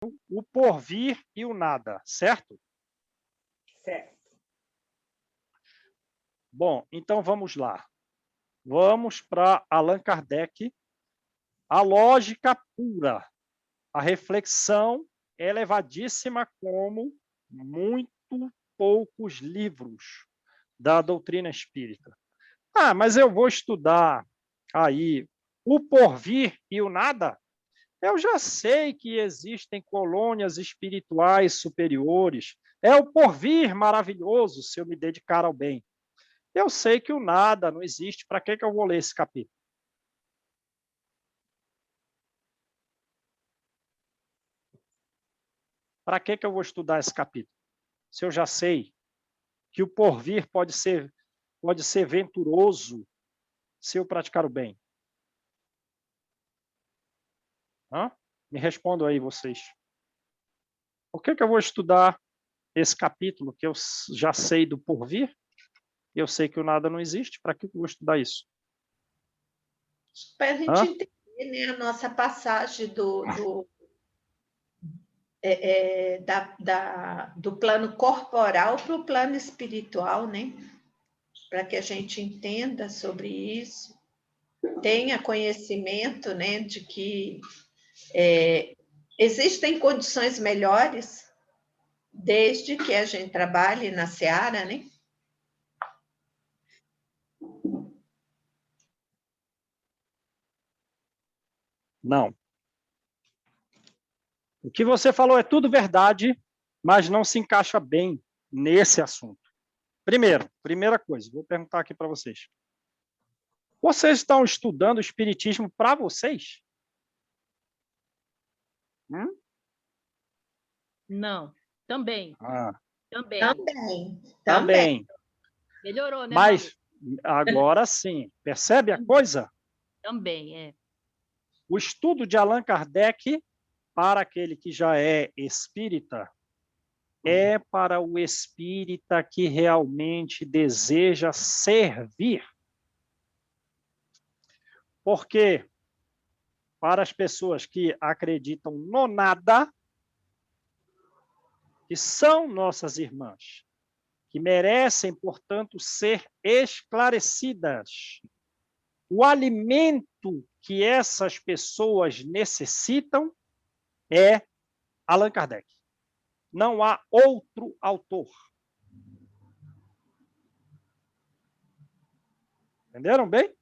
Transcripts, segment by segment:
o porvir e o nada, certo? Certo. Bom, então vamos lá. Vamos para Allan Kardec, a lógica pura, a reflexão elevadíssima como muito poucos livros da doutrina espírita. Ah, mas eu vou estudar aí o porvir e o nada? Eu já sei que existem colônias espirituais superiores. É o porvir maravilhoso se eu me dedicar ao bem. Eu sei que o nada não existe. Para que eu vou ler esse capítulo? Para que eu vou estudar esse capítulo? Se eu já sei que o porvir pode ser venturoso se eu praticar o bem. Hã? Me respondam aí vocês. Por que eu vou estudar esse capítulo que eu já sei do porvir? Eu sei que o nada não existe. Para que eu vou estudar isso? Para a gente Hã? entender, né, a nossa passagem do plano corporal para o plano espiritual, né? Para que a gente entenda sobre isso, tenha conhecimento, né, de que existem condições melhores, desde que a gente trabalhe na seara, né? Não. O que você falou é tudo verdade, mas não se encaixa bem nesse assunto. Primeira coisa, vou perguntar aqui para vocês. Vocês estão estudando o espiritismo para vocês? Hum? Não, também, Ah, também. Também. também. Melhorou, né, Malu? Mas agora sim, percebe a coisa? Também, é. O estudo de Allan Kardec, para aquele que já é espírita, é para o espírita que realmente deseja servir. Porque para as pessoas que acreditam no nada, que são nossas irmãs, que merecem, portanto, ser esclarecidas. O alimento que essas pessoas necessitam é Allan Kardec. Não há outro autor. Entenderam bem?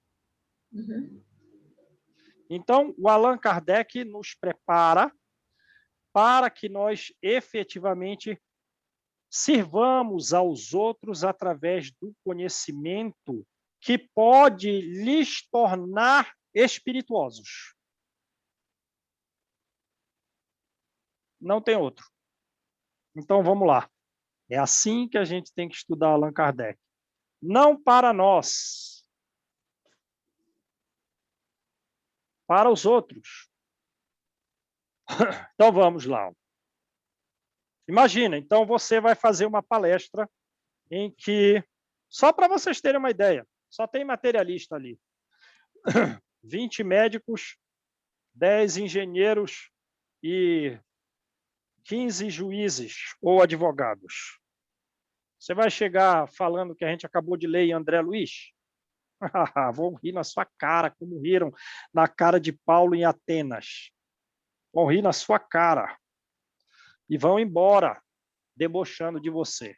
Uhum. Então, o Allan Kardec nos prepara para que nós efetivamente sirvamos aos outros através do conhecimento que pode lhes tornar espirituosos. Não tem outro. Então, vamos lá. É assim que a gente tem que estudar Allan Kardec. Não para nós, para os outros. Então, vamos lá. Imagina, então você vai fazer uma palestra em que, só para vocês terem uma ideia, só tem materialista ali. 20 médicos, 10 engenheiros e 15 juízes ou advogados. Você vai chegar falando que a gente acabou de ler em André Luiz? Vão rir na sua cara, como riram na cara de Paulo em Atenas. Vão rir na sua cara. E vão embora, debochando de você.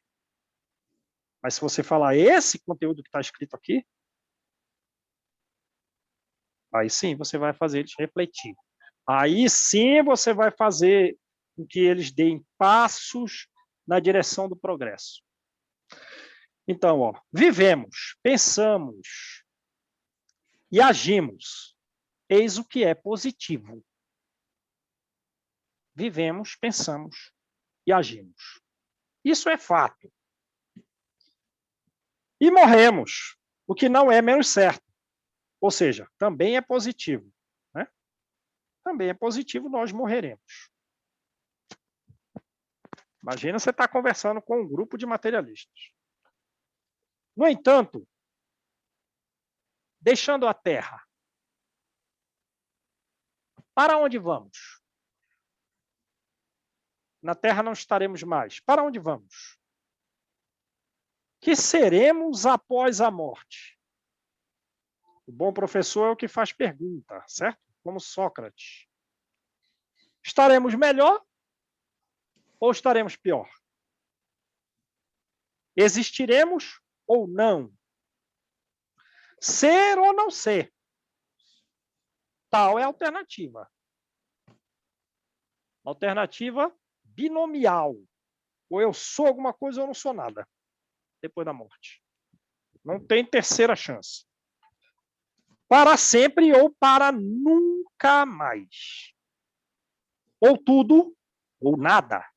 Mas se você falar esse conteúdo que está escrito aqui, aí sim você vai fazer eles refletir. Aí sim você vai fazer com que eles deem passos na direção do progresso. Então, ó, vivemos, pensamos e agimos. Eis o que é positivo. Vivemos, pensamos e agimos. Isso é fato. E morremos, o que não é menos certo. Ou seja, também é positivo. Né? Também é positivo, nós morreremos. Imagina você estar conversando com um grupo de materialistas. No entanto, deixando a Terra, para onde vamos? Na Terra não estaremos mais. Para onde vamos? Que seremos após a morte? O bom professor é o que faz pergunta, certo? Como Sócrates. Estaremos melhor ou estaremos pior? Existiremos ou não? Ser ou não ser? Tal é a alternativa. Alternativa binomial. Ou eu sou alguma coisa ou eu não sou nada. Depois da morte. Não tem terceira chance. Para sempre ou para nunca mais. Ou tudo ou nada.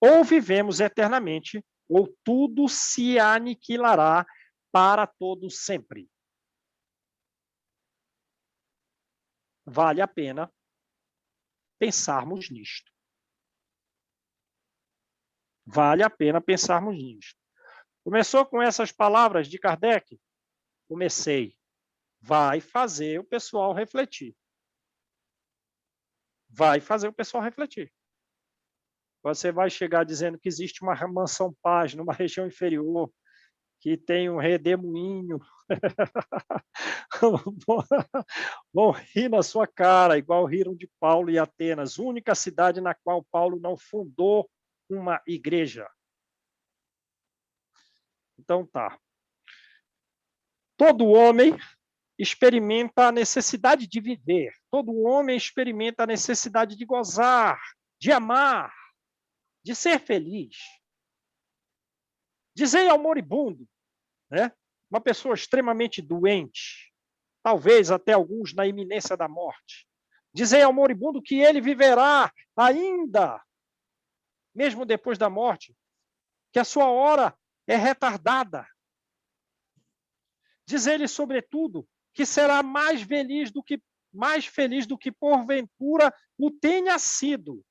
Ou vivemos eternamente, ou tudo se aniquilará para todo sempre. Vale a pena pensarmos nisto. Vale a pena pensarmos nisto. Começou com essas palavras de Kardec? Comecei. Vai fazer o pessoal refletir. Vai fazer o pessoal refletir. Você vai chegar dizendo que existe uma mansão paz numa região inferior, que tem um redemoinho. Vão rir na sua cara, igual riram de Paulo e Atenas, única cidade na qual Paulo não fundou uma igreja. Então tá. Todo homem experimenta a necessidade de viver. Todo homem experimenta a necessidade de gozar, de amar, de ser feliz. Dizei ao moribundo, né? Uma pessoa extremamente doente, talvez até alguns na iminência da morte. Dizei ao moribundo que ele viverá ainda, mesmo depois da morte, que a sua hora é retardada. Dizei-lhe, sobretudo, que será mais feliz do que porventura o tenha sido.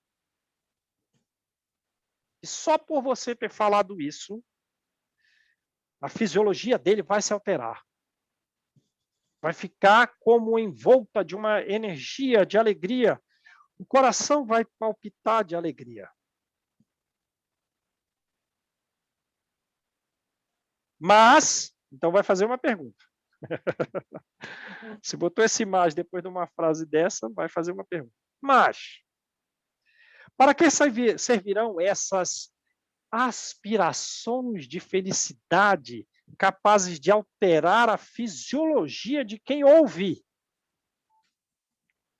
E só por você ter falado isso, a fisiologia dele vai se alterar. Vai ficar como envolta de uma energia de alegria. O coração vai palpitar de alegria. Mas, então vai fazer uma pergunta. Se botou esse mas depois de uma frase dessa, vai fazer uma pergunta. Mas, para que servirão essas aspirações de felicidade capazes de alterar a fisiologia de quem ouve,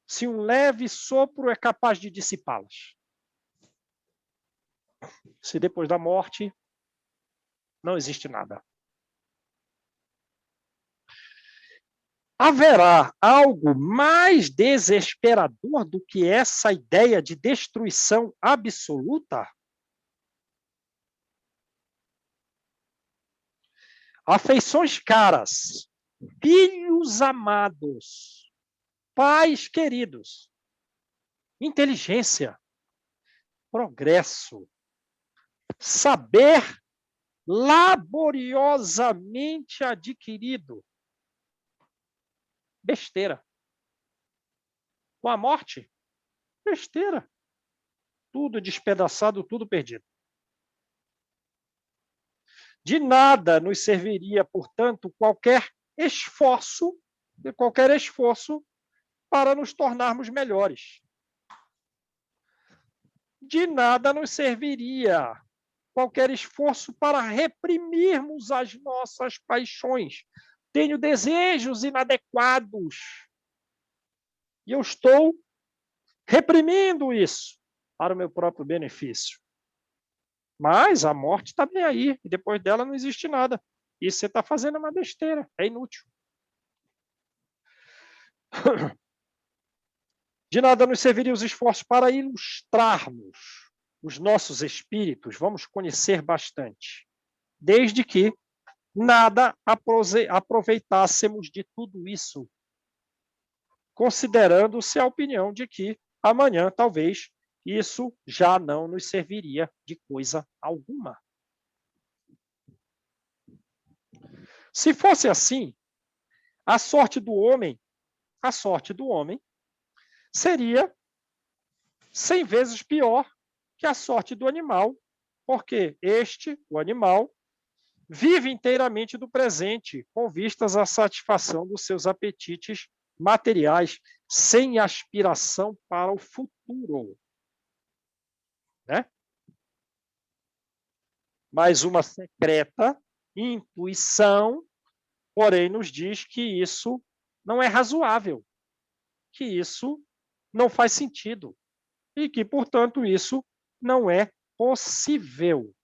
se um leve sopro é capaz de dissipá-las? Se depois da morte não existe nada. Haverá algo mais desesperador do que essa ideia de destruição absoluta? Afeições caras, filhos amados, pais queridos, inteligência, progresso, saber laboriosamente adquirido. Besteira. Com a morte, besteira. Tudo despedaçado, tudo perdido. De nada nos serviria, portanto, qualquer esforço para nos tornarmos melhores. De nada nos serviria qualquer esforço para reprimirmos as nossas paixões. Tenho desejos inadequados e eu estou reprimindo isso para o meu próprio benefício. Mas a morte está bem aí, e depois dela não existe nada. E você está fazendo uma besteira, é inútil. De nada nos serviria os esforços para ilustrarmos os nossos espíritos, vamos conhecer bastante, desde que nada aproveitássemos de tudo isso, considerando-se a opinião de que amanhã, talvez, isso já não nos serviria de coisa alguma. Se fosse assim, a sorte do homem seria 100 vezes pior que a sorte do animal, porque o animal, vive inteiramente do presente, com vistas à satisfação dos seus apetites materiais, sem aspiração para o futuro. Né? Mas uma secreta intuição, porém, nos diz que isso não é razoável, que isso não faz sentido e que, portanto, isso não é possível.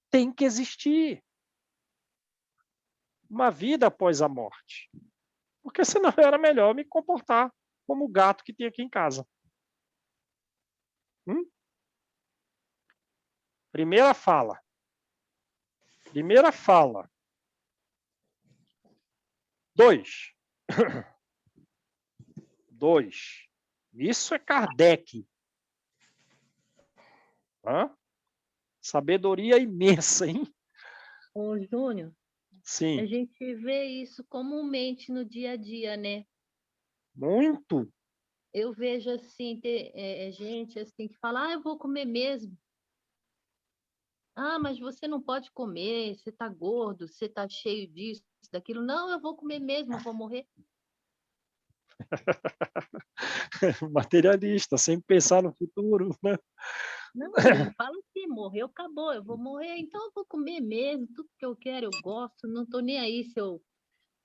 Tem que existir uma vida após a morte, porque senão era melhor me comportar como o gato que tem aqui em casa. Primeira fala. 2. 2. Isso é Kardec. Sabedoria imensa, hein? Ô, Júnior, a Sim, gente vê isso comumente no dia a dia, né? muito. Eu vejo assim, gente assim que fala, eu vou comer mesmo. Ah, mas você não pode comer, você tá gordo, você tá cheio disso, daquilo. Não, eu vou comer mesmo, eu vou morrer. Materialista, sem pensar no futuro, né? Não, ele fala assim, morreu, acabou, eu vou morrer, então eu vou comer mesmo, tudo que eu quero, eu gosto, não tô nem aí se eu...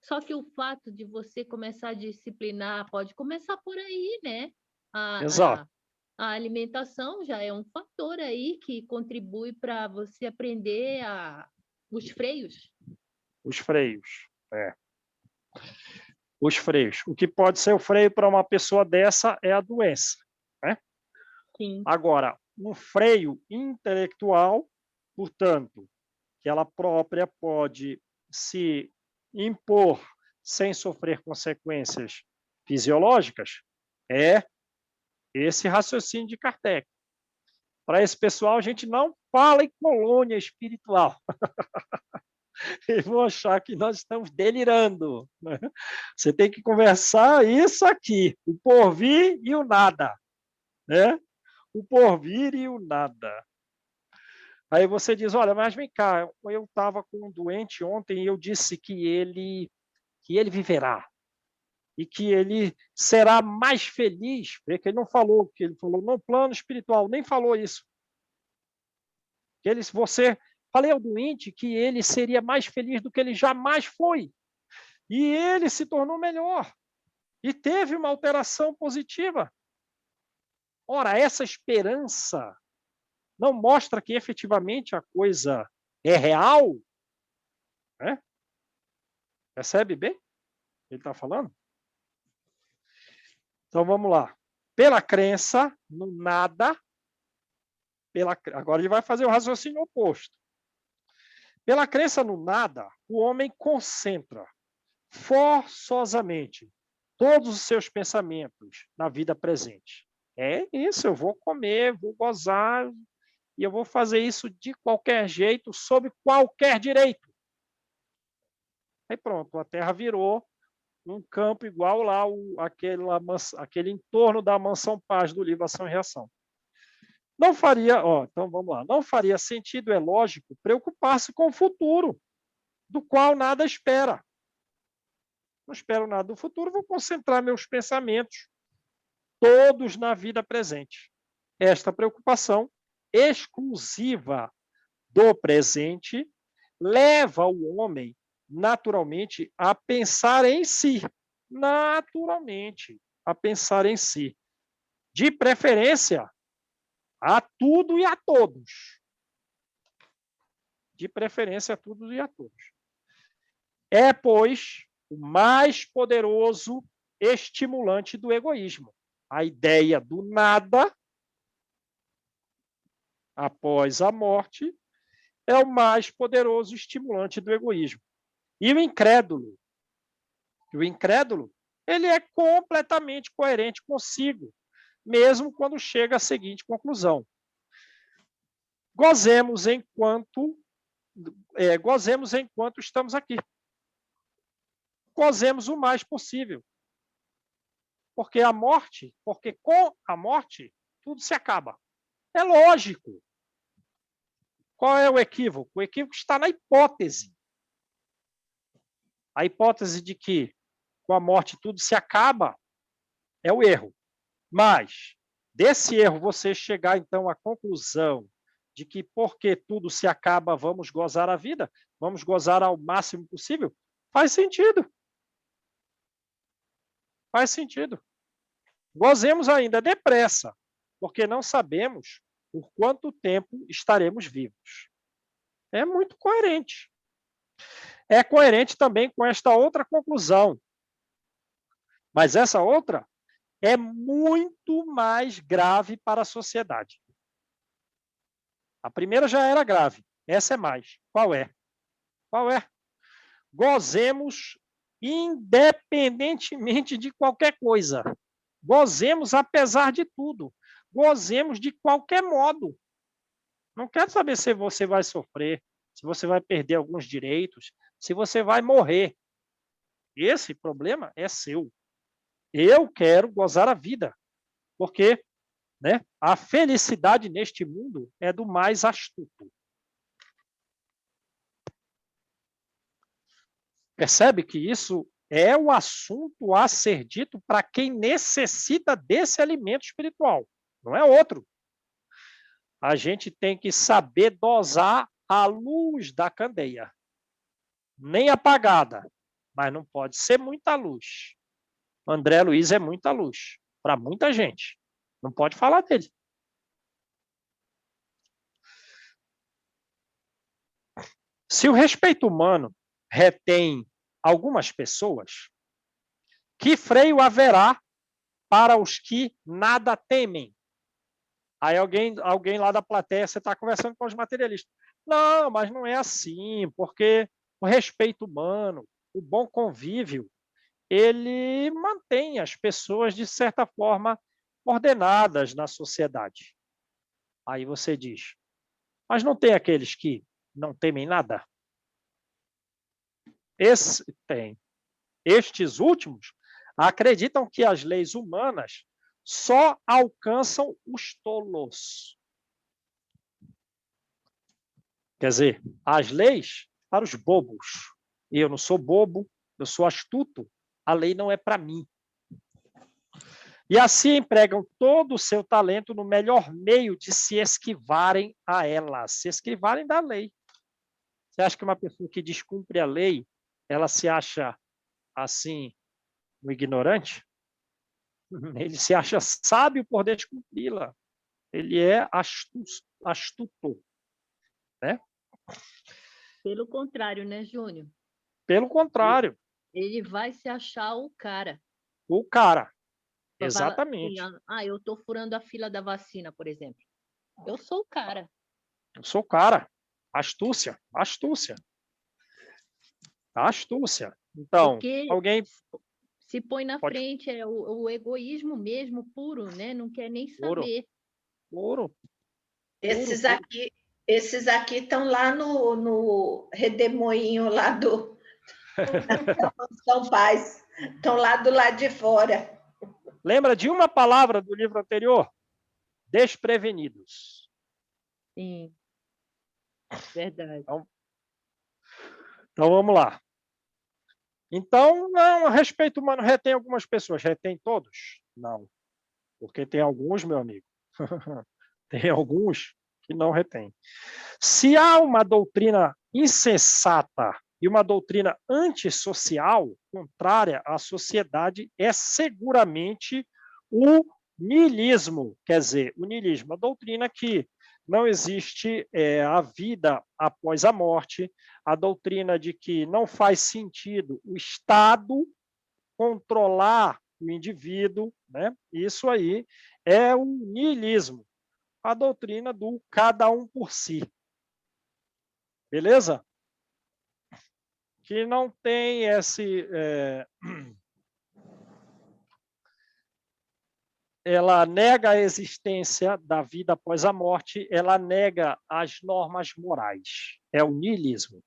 Só que o fato de você começar a disciplinar, pode começar por aí, né? A, Exato. a, a alimentação já é um fator aí que contribui para você aprender os freios. Os freios. Os freios. O que pode ser o freio para uma pessoa dessa é a doença. Né? Sim. Agora, um freio intelectual, portanto, que ela própria pode se impor sem sofrer consequências fisiológicas, é esse raciocínio de Kardec. Para esse pessoal, a gente não fala em colônia espiritual. Eles vão achar que nós estamos delirando. Né? Você tem que conversar isso aqui, o porvir e o nada. Né? O porvir e o nada. Aí você diz, olha, mas vem cá, eu estava com um doente ontem e eu disse que ele viverá e que ele será mais feliz. Vê que ele não falou, que ele falou no plano espiritual, nem falou isso. Falei ao doente que ele seria mais feliz do que ele jamais foi. E ele se tornou melhor. E teve uma alteração positiva. Ora, essa esperança não mostra que efetivamente a coisa é real? Né? Percebe bem o que ele está falando? Então vamos lá. Pela crença no nada, agora ele vai fazer o raciocínio oposto. Pela crença no nada, o homem concentra forçosamente todos os seus pensamentos na vida presente. É isso, eu vou comer, vou gozar, e eu vou fazer isso de qualquer jeito, sob qualquer direito. Aí pronto, a Terra virou um campo igual lá, aquele entorno da Mansão Paz do livro Ação e Reação. Não faria, então vamos lá, não faria sentido, é lógico, preocupar-se com o futuro, do qual nada espera. Não espero nada do futuro, vou concentrar meus pensamentos todos na vida presente. Esta preocupação exclusiva do presente leva o homem naturalmente a pensar em si. Naturalmente, a pensar em si. De preferência, a tudo e a todos. De preferência, a tudo e a todos. É, pois, o mais poderoso estimulante do egoísmo. A ideia do nada, após a morte, é o mais poderoso estimulante do egoísmo. E o incrédulo, ele é completamente coerente consigo, mesmo quando chega à seguinte conclusão: gozemos enquanto estamos aqui. Gozemos o mais possível. Porque com a morte, tudo se acaba. É lógico. Qual é o equívoco? O equívoco está na hipótese. A hipótese de que com a morte tudo se acaba é o erro. Mas, desse erro, você chegar, então, à conclusão de que porque tudo se acaba, vamos gozar a vida, vamos gozar ao máximo possível, faz sentido. Faz sentido. Gozemos ainda depressa, porque não sabemos por quanto tempo estaremos vivos. É muito coerente. É coerente também com esta outra conclusão. Mas essa outra é muito mais grave para a sociedade. A primeira já era grave, essa é mais. Qual é? Qual é? Gozemos independentemente de qualquer coisa. Gozemos apesar de tudo. Gozemos de qualquer modo. Não quero saber se você vai sofrer, se você vai perder alguns direitos, se você vai morrer. Esse problema é seu. Eu quero gozar a vida, porque, né, a felicidade neste mundo é do mais astuto. Percebe que isso é o assunto a ser dito para quem necessita desse alimento espiritual, não é outro. A gente tem que saber dosar a luz da candeia. Nem apagada, mas não pode ser muita luz. André Luiz é muita luz para muita gente. Não pode falar dele. Se o respeito humano retém algumas pessoas, que freio haverá para os que nada temem? Aí alguém lá da plateia, você está conversando com os materialistas. Não, mas não é assim, porque o respeito humano, o bom convívio, ele mantém as pessoas, de certa forma, ordenadas na sociedade. Aí você diz, mas não tem aqueles que não temem nada? Tem. Estes últimos acreditam que as leis humanas só alcançam os tolos. Quer dizer, as leis para os bobos. Eu não sou bobo, eu sou astuto. A lei não é para mim. E assim empregam todo o seu talento no melhor meio de se esquivarem a ela, se esquivarem da lei. Você acha que uma pessoa que descumpre a lei, ela se acha assim, um ignorante? Ele se acha sábio por descumpri-la. Ele é astuto, né? Pelo contrário, né, Júnior? Pelo contrário. Ele vai se achar o cara. O cara. Vai falar Exatamente. assim, eu estou furando a fila da vacina, por exemplo. Eu sou o cara. Eu sou o cara. Astúcia. Astúcia. Astúcia. Então, porque alguém se põe na frente, é o egoísmo mesmo, puro, né? Não quer nem saber. Puro. Esses aqui estão lá no redemoinho lá do São Pais. Estão lá do lado de fora. Lembra de uma palavra do livro anterior? Desprevenidos. Sim. Verdade. Então vamos lá. Então, não, a respeito humano retém algumas pessoas. Retém todos? Não. Porque tem alguns, meu amigo. Tem alguns que não retém. Se há uma doutrina insensata e uma doutrina antissocial, contrária à sociedade, é seguramente o niilismo. Quer dizer, o niilismo, a doutrina que não existe a vida após a morte, a doutrina de que não faz sentido o Estado controlar o indivíduo, né? Isso aí é o niilismo, a doutrina do cada um por si. Beleza? Que não tem ela nega a existência da vida após a morte, ela nega as normas morais. É o niilismo.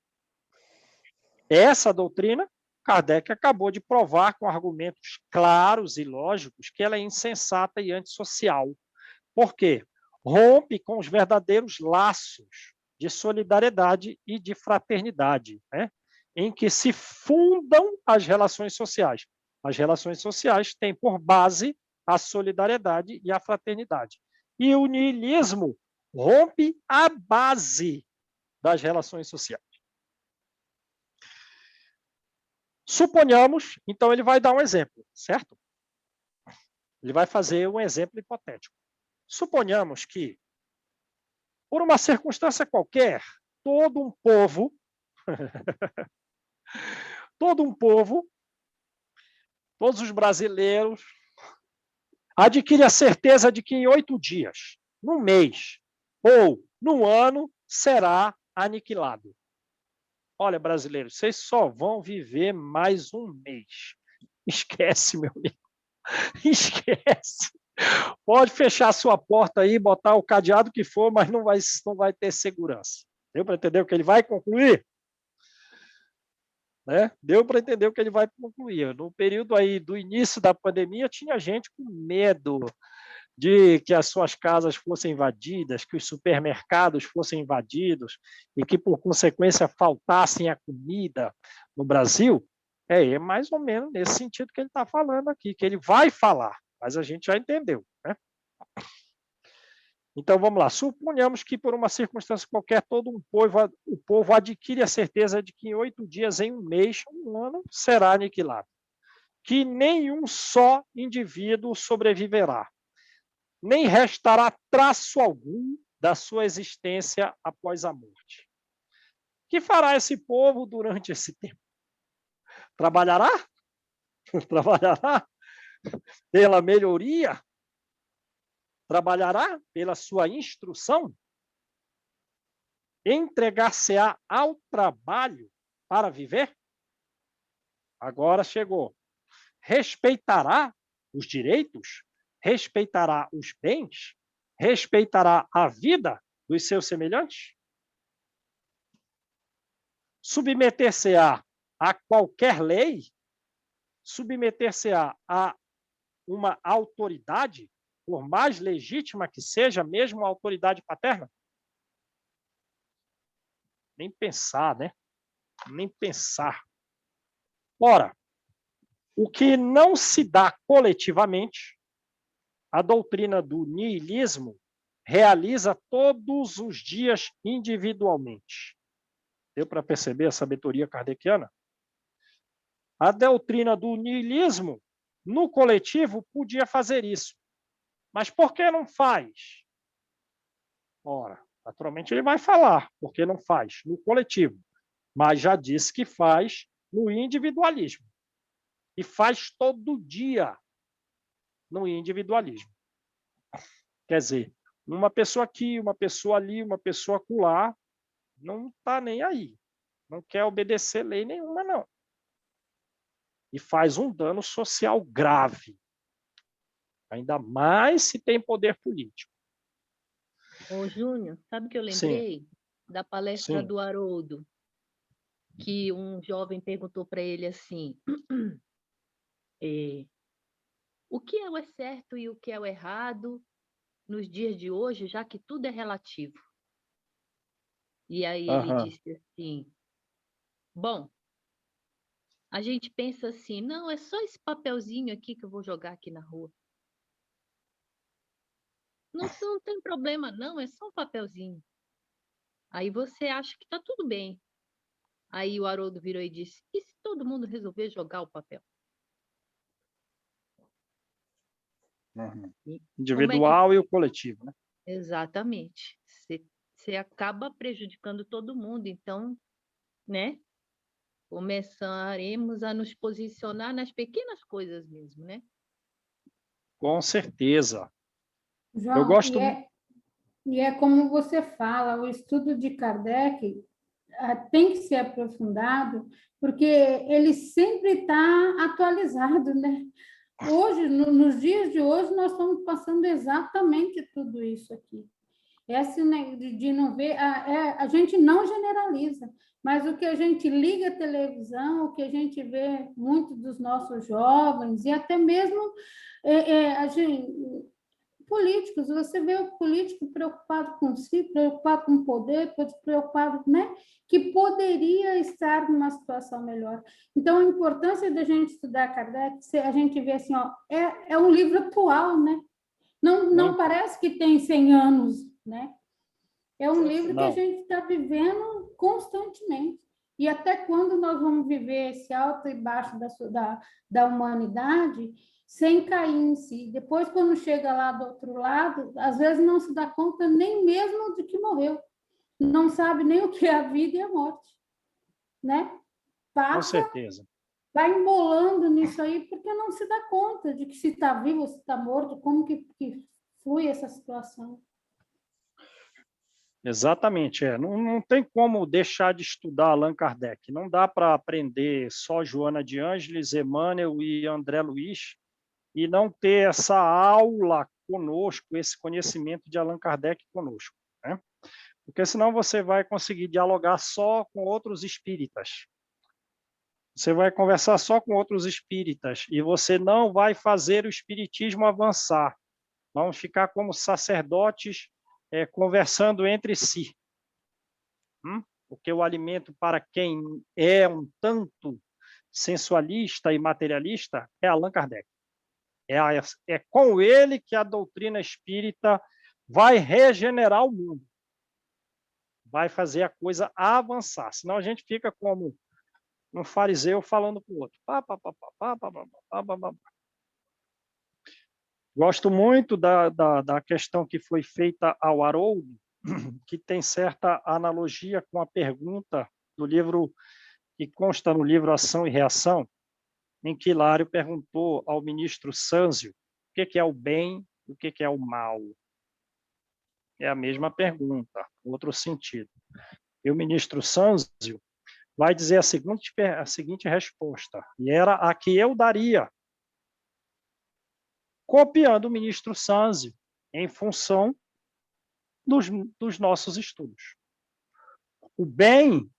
Essa doutrina, Kardec acabou de provar com argumentos claros e lógicos que ela é insensata e antissocial. Por quê? Rompe com os verdadeiros laços de solidariedade e de fraternidade, né? Em que se fundam as relações sociais. As relações sociais têm por base a solidariedade e a fraternidade. E o niilismo rompe a base das relações sociais. Suponhamos, então ele vai dar um exemplo, certo? Ele vai fazer um exemplo hipotético. Suponhamos que, por uma circunstância qualquer, todo um povo, todos os brasileiros, adquire a certeza de que em 8 dias, num mês ou num ano, será aniquilado. Olha, brasileiros, vocês só vão viver mais um mês. Esquece, meu amigo. Esquece. Pode fechar a sua porta aí, botar o cadeado que for, mas não vai ter segurança. Deu para entender o que ele vai concluir? Né? Deu para entender o que ele vai concluir. No período aí do início da pandemia, tinha gente com medo de que as suas casas fossem invadidas, que os supermercados fossem invadidos e que, por consequência, faltassem a comida no Brasil. É mais ou menos nesse sentido que ele está falando aqui, que ele vai falar, mas a gente já entendeu, né? Então, vamos lá. Suponhamos que, por uma circunstância qualquer, o povo adquire a certeza de que em 8 dias, em um mês, um ano, será aniquilado. Que nenhum só indivíduo sobreviverá, nem restará traço algum da sua existência após a morte. O que fará esse povo durante esse tempo? Trabalhará? Trabalhará pela melhoria? Trabalhará pela sua instrução? Entregar-se-á ao trabalho para viver? Agora chegou. Respeitará os direitos? Respeitará os bens? Respeitará a vida dos seus semelhantes? Submeter-se-á a qualquer lei? Submeter-se-á a uma autoridade, por mais legítima que seja, mesmo a autoridade paterna? Nem pensar, né? Nem pensar. Ora, o que não se dá coletivamente, a doutrina do niilismo realiza todos os dias individualmente. Deu para perceber a sabedoria kardeciana? A doutrina do niilismo, no coletivo, podia fazer isso. Mas por que não faz? Ora, naturalmente ele vai falar por que não faz no coletivo, mas já disse que faz no individualismo. E faz todo dia no individualismo. Quer dizer, uma pessoa aqui, uma pessoa ali, uma pessoa acolá, não está nem aí. Não quer obedecer lei nenhuma, não. E faz um dano social grave. Ainda mais se tem poder político. Ô, Júnior, sabe o que eu lembrei? Da palestra do Haroldo, que um jovem perguntou para ele assim, o que é o certo e o que é o errado nos dias de hoje, já que tudo é relativo? E aí ele disse assim, bom, a gente pensa assim, não, é só esse papelzinho aqui que eu vou jogar aqui na rua. Não tem problema, não, é só um papelzinho. Aí você acha que está tudo bem. Aí o Haroldo virou e disse, e se todo mundo resolver jogar o papel? Individual e o coletivo, né? Exatamente. Você acaba prejudicando todo mundo. Então, né? Começaremos a nos posicionar nas pequenas coisas mesmo, né? Com certeza. João, Eu gosto e é como você fala, o estudo de Kardec tem que ser aprofundado, porque ele sempre está atualizado, né? Hoje, nos dias de hoje, nós estamos passando exatamente tudo isso aqui. Essa de não ver, a gente não generaliza, mas o que a gente liga a televisão, o que a gente vê muito dos nossos jovens, e até mesmo a gente, políticos. Você vê o político preocupado com si, preocupado com o poder, preocupado, né? Que poderia estar numa situação melhor. Então, a importância da gente estudar Kardec, a gente vê assim, ó, é um livro atual, né? Não parece que tem 100 anos, né? É um livro que a gente está vivendo constantemente. E até quando nós vamos viver esse alto e baixo da humanidade sem cair em si? Depois, quando chega lá do outro lado, às vezes não se dá conta nem mesmo de que morreu. Não sabe nem o que é a vida e a morte. Né? Passa, com certeza. Vai embolando nisso aí, porque não se dá conta de que se está vivo ou se está morto, como que flui essa situação. Exatamente, não tem como deixar de estudar Allan Kardec. Não dá para aprender só Joana de Ângeles, Emmanuel e André Luiz e não ter essa aula conosco, esse conhecimento de Allan Kardec conosco, né? Porque senão você vai conseguir dialogar só com outros espíritas. Você vai conversar só com outros espíritas e você não vai fazer o espiritismo avançar. Vamos ficar como sacerdotes conversando entre si. Porque o alimento para quem é um tanto sensualista e materialista é Allan Kardec. É com ele que a doutrina espírita vai regenerar o mundo. Vai fazer a coisa avançar. Senão a gente fica como um fariseu falando para o outro. Gosto muito da questão que foi feita ao Haroldo, que tem certa analogia com a pergunta do livro que consta no livro Ação e Reação, em que Hilário perguntou ao ministro Sânzio o que é o bem e o que é o mal. É a mesma pergunta, outro sentido. E o ministro Sânzio vai dizer a seguinte resposta, e era a que eu daria, copiando o ministro Sânzio, em função dos nossos estudos. O bem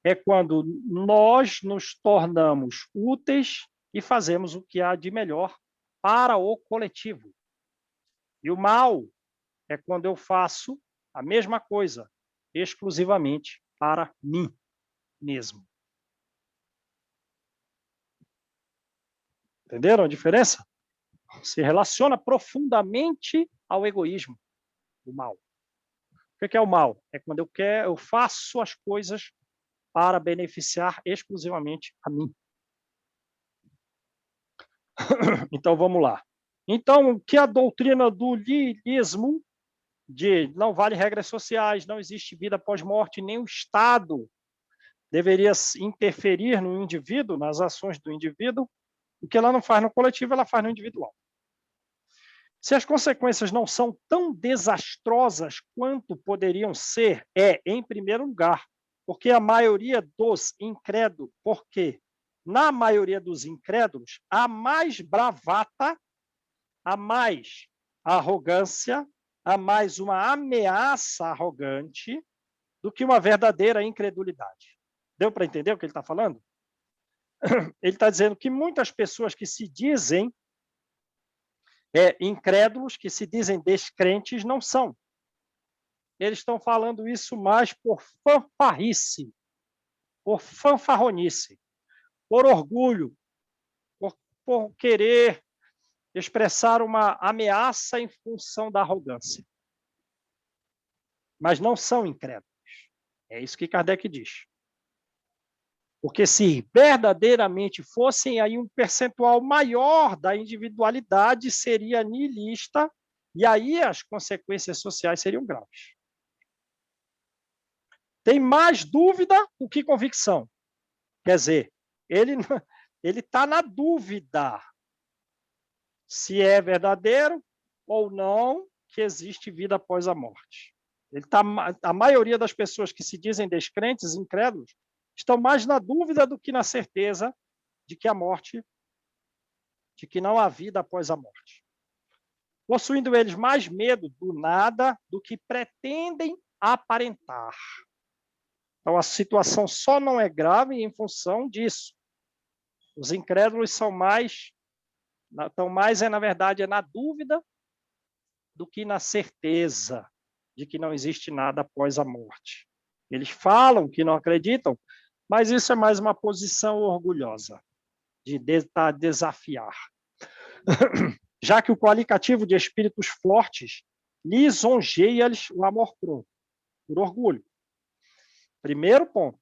é quando nós nos tornamos úteis e fazemos o que há de melhor para o coletivo. E o mal é quando eu faço a mesma coisa, exclusivamente para mim mesmo. Entenderam a diferença? Se relaciona profundamente ao egoísmo, o mal. O que é o mal? É quando eu faço as coisas para beneficiar exclusivamente a mim. Então, vamos lá. Então, o que a doutrina do niilismo de não vale regras sociais, não existe vida após morte, nem o Estado deveria interferir no indivíduo, nas ações do indivíduo, o que ela não faz no coletivo, ela faz no individual. Se as consequências não são tão desastrosas quanto poderiam ser, em primeiro lugar, porque a maioria dos incrédulos, porque na maioria dos incrédulos, há mais bravata, há mais arrogância, há mais uma ameaça arrogante do que uma verdadeira incredulidade. Deu para entender o que ele está falando? Ele está dizendo que muitas pessoas que se dizem incrédulos, que se dizem descrentes, não são. Eles estão falando isso mais por fanfarrice, por fanfarronice, por orgulho, por querer expressar uma ameaça em função da arrogância. Mas não são incrédulos. É isso que Kardec diz. Porque se verdadeiramente fossem aí um percentual maior da individualidade, seria niilista, e aí as consequências sociais seriam graves. Tem mais dúvida do que convicção. Quer dizer, ele está na dúvida se é verdadeiro ou não que existe vida após a morte. A maioria das pessoas que se dizem descrentes, incrédulos, estão mais na dúvida do que na certeza de que a morte, de que não há vida após a morte. Possuindo eles mais medo do nada do que pretendem aparentar. Então, a situação só não é grave em função disso. Os incrédulos estão mais, na verdade, na dúvida do que na certeza de que não existe nada após a morte. Eles falam que não acreditam, mas isso é mais uma posição orgulhosa, de desafiar. Já que o qualificativo de espíritos fortes lisonjeia-lhes o amor próprio, por orgulho. Primeiro ponto.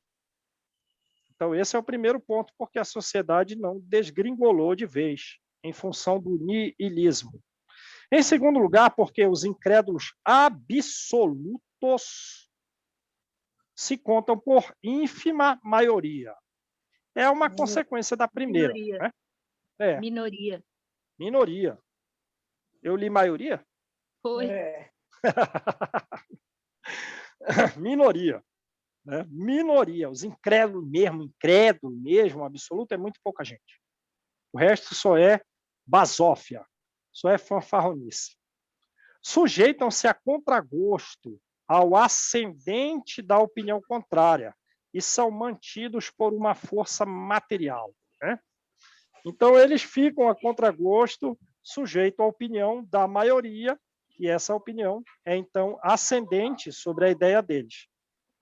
Então, esse é o primeiro ponto, porque a sociedade não desgringolou de vez, em função do niilismo. Em segundo lugar, porque os incrédulos absolutos se contam por ínfima maioria. É uma consequência da primeira. Minoria. Né? Minoria. Minoria. Eu li maioria? Foi. Minoria. Né? Minoria. Os incrédulos mesmo, absoluto, é muito pouca gente. O resto só é basófia, só é fanfarronice. Sujeitam-se a contragosto ao ascendente da opinião contrária e são mantidos por uma força material. Né? Então, eles ficam a contragosto, sujeitos à opinião da maioria, e essa opinião é, então, ascendente sobre a ideia deles.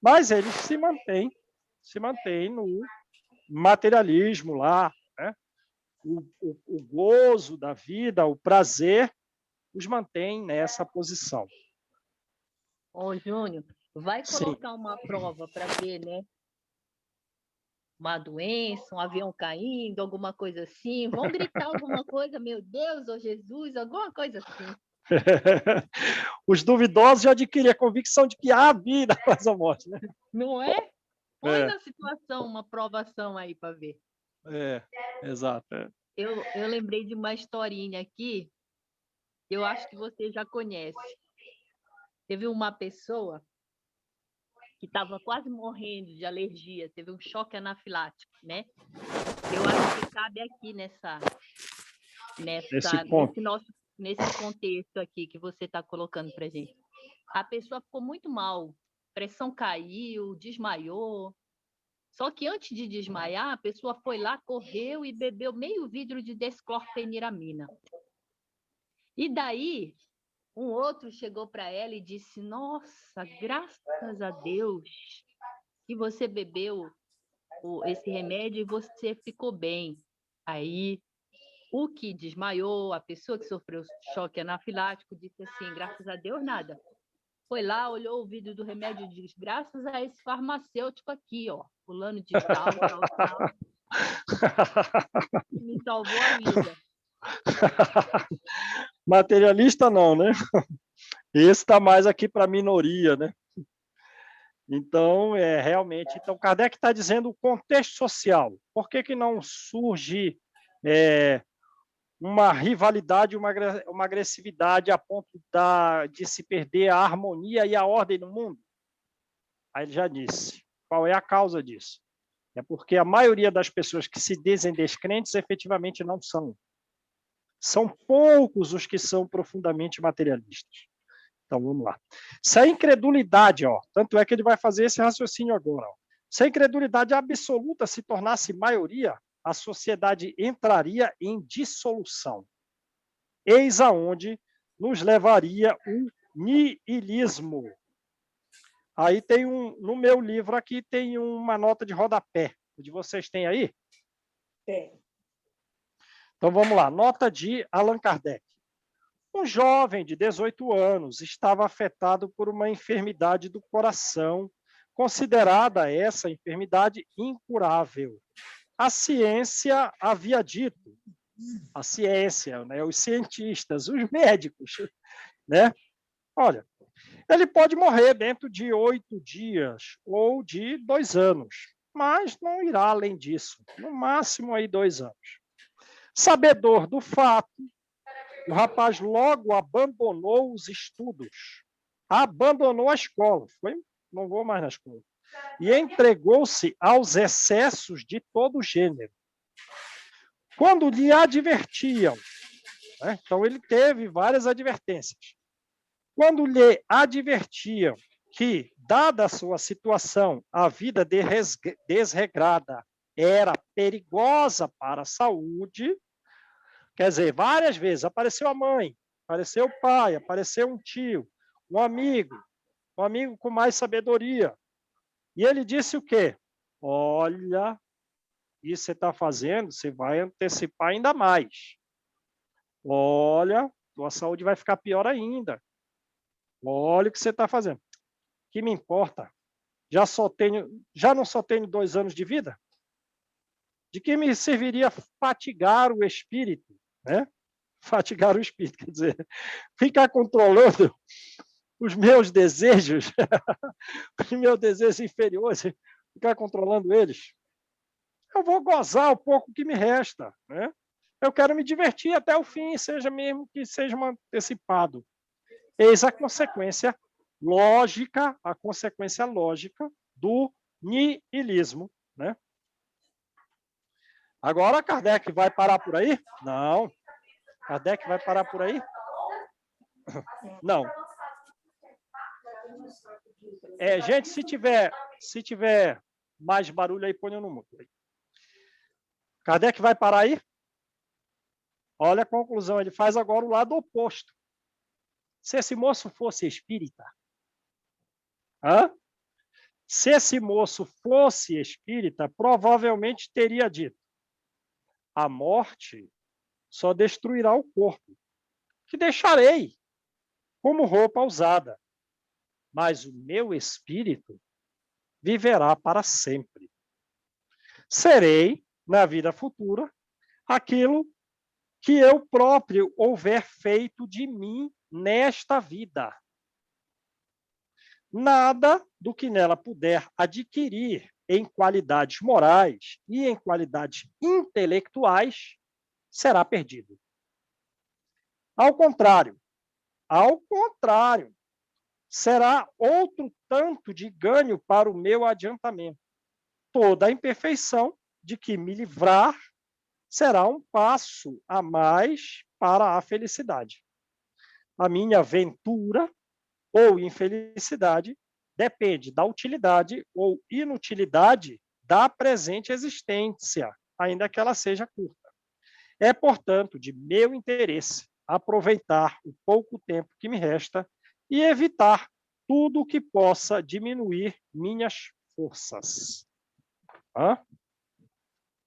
Mas eles se mantêm no materialismo lá, né? O gozo da vida, o prazer, os mantém nessa posição. Ô, Júnior, vai colocar Sim. uma prova para ver, né? Uma doença, um avião caindo, alguma coisa assim. Vão gritar alguma coisa, meu Deus, ô Jesus, alguma coisa assim. Os duvidosos já adquirem a convicção de que há vida após a morte, né? Não é? Põe na situação uma provação aí para ver. Exato. Eu lembrei de uma historinha aqui, eu acho que você já conhece. Teve uma pessoa que estava quase morrendo de alergia, teve um choque anafilático, né? Eu acho que cabe aqui nesse contexto aqui que você está colocando para gente. A pessoa ficou muito mal, pressão caiu, desmaiou. Só que antes de desmaiar, a pessoa foi lá, correu e bebeu meio vidro de desclorfeniramina. E daí, um outro chegou para ela e disse: nossa, graças a Deus que você bebeu esse remédio e você ficou bem. Aí, o que desmaiou, a pessoa que sofreu choque anafilático, disse assim: graças a Deus, nada. Foi lá, olhou o vidro do remédio e disse: graças a esse farmacêutico aqui, ó, fulano de tal, me salvou a vida. Materialista não, né? Esse está mais aqui para a minoria, né? Então, realmente... Então, Kardec está dizendo o contexto social. Por que não surge uma rivalidade, uma agressividade a ponto de se perder a harmonia e a ordem no mundo? Aí ele já disse. Qual é a causa disso? É porque a maioria das pessoas que se dizem descrentes efetivamente não são. São poucos os que são profundamente materialistas. Então, vamos lá. Se a incredulidade, tanto é que ele vai fazer esse raciocínio agora. Se a incredulidade absoluta se tornasse maioria, a sociedade entraria em dissolução. Eis aonde nos levaria o niilismo. Aí tem no meu livro aqui tem uma nota de rodapé. O de vocês tem aí? Tem. Então vamos lá, nota de Allan Kardec. Um jovem de 18 anos estava afetado por uma enfermidade do coração, considerada essa enfermidade incurável. A ciência havia dito, a ciência, né, os cientistas, os médicos, né? Olha, ele pode morrer dentro de 8 dias ou de 2 anos, mas não irá além disso, no máximo aí 2 anos. Sabedor do fato, o rapaz logo abandonou os estudos, abandonou a escola, não vou mais na escola, e entregou-se aos excessos de todo gênero. Quando lhe advertiam, né, então ele teve várias advertências, quando lhe advertiam que, dada a sua situação, a vida desregrada era perigosa para a saúde, quer dizer, várias vezes apareceu a mãe, apareceu o pai, apareceu um tio, um amigo com mais sabedoria. E ele disse o quê? Olha, isso você está fazendo, você vai antecipar ainda mais. Olha, tua saúde vai ficar pior ainda. Olha o que você está fazendo. O que me importa? Já não só tenho 2 anos de vida? De que me serviria fatigar o espírito, né? Fatigar o espírito, quer dizer, ficar controlando os meus desejos, os meus desejos inferiores, ficar controlando eles. Eu vou gozar o pouco que me resta, né? Eu quero me divertir até o fim, seja mesmo que seja um antecipado. Eis a consequência lógica do niilismo, né? Agora Kardec vai parar por aí? Não. Kardec vai parar por aí? Não. Gente, se tiver mais barulho aí, põe no mudo. Kardec vai parar aí? Olha a conclusão, ele faz agora o lado oposto. Se esse moço fosse espírita, se esse moço fosse espírita, provavelmente teria dito: a morte só destruirá o corpo, que deixarei como roupa usada, mas o meu espírito viverá para sempre. Serei, na vida futura, aquilo que eu próprio houver feito de mim nesta vida. Nada do que nela puder adquirir em qualidades morais e em qualidades intelectuais será perdido. Ao contrário, será outro tanto de ganho para o meu adiantamento. Toda a imperfeição de que me livrar será um passo a mais para a felicidade. A minha ventura ou infelicidade depende da utilidade ou inutilidade da presente existência, ainda que ela seja curta. É, portanto, de meu interesse aproveitar o pouco tempo que me resta e evitar tudo o que possa diminuir minhas forças.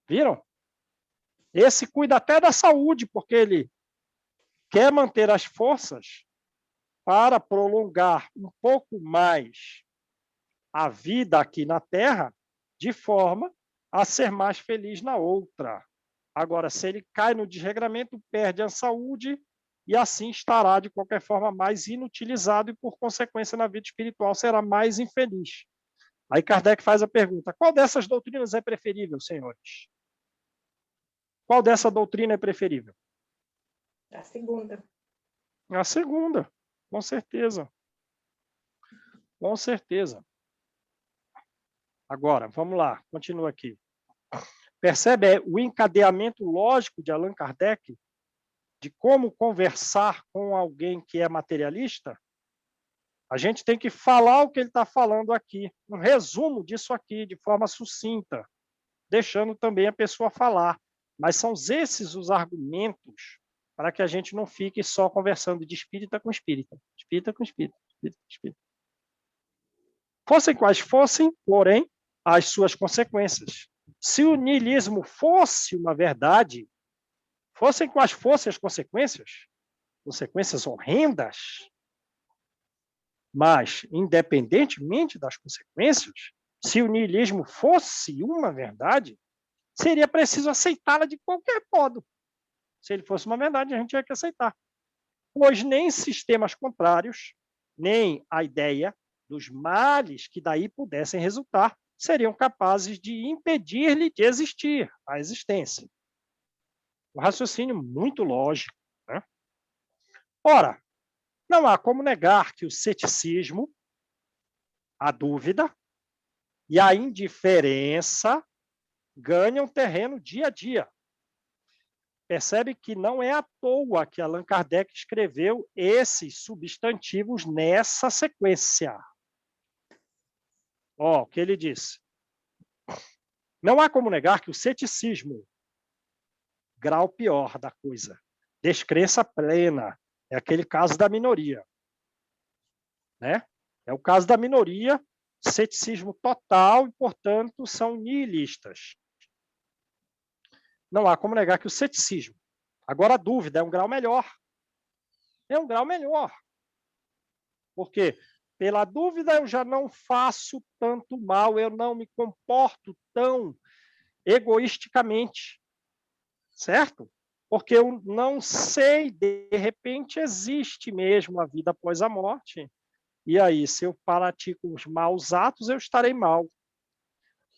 Viram? Esse cuida até da saúde, porque ele quer manter as forças para prolongar um pouco mais a vida aqui na Terra, de forma a ser mais feliz na outra. Agora, se ele cai no desregramento, perde a saúde e assim estará, de qualquer forma, mais inutilizado e, por consequência, na vida espiritual será mais infeliz. Aí Kardec faz a pergunta: qual dessas doutrinas é preferível, senhores? Qual dessa doutrina é preferível? A segunda. A segunda, com certeza. Com certeza. Agora, vamos lá, continua aqui. Percebe o encadeamento lógico de Allan Kardec de como conversar com alguém que é materialista? A gente tem que falar o que ele está falando aqui, um resumo disso aqui, de forma sucinta, deixando também a pessoa falar. Mas são esses os argumentos para que a gente não fique só conversando de espírita com espírita, espírita com espírita, espírita com espírita. Fossem quais fossem, porém, as suas consequências. Se o niilismo fosse uma verdade, fossem quais fossem as consequências, consequências horrendas, mas, independentemente das consequências, se o niilismo fosse uma verdade, seria preciso aceitá-la de qualquer modo. Se ele fosse uma verdade, a gente tinha que aceitar. Pois nem sistemas contrários, nem a ideia dos males que daí pudessem resultar, seriam capazes de impedir-lhe de existir, a existência. Um raciocínio muito lógico, né? Ora, não há como negar que o ceticismo, a dúvida e a indiferença ganham terreno dia a dia. Percebe que não é à toa que Allan Kardec escreveu esses substantivos nessa sequência. O que ele disse? Não há como negar que o ceticismo, grau pior da coisa, descrença plena, É aquele caso da minoria, né? É o caso da minoria, ceticismo total e, portanto, são nihilistas. Não há como negar que o ceticismo. Agora, a dúvida é um grau melhor. É um grau melhor. Por quê? Pela dúvida eu já não faço tanto mal, eu não me comporto tão egoisticamente, certo? Porque eu não sei, de repente existe mesmo a vida após a morte. E aí, se eu pratico os maus atos, eu estarei mal.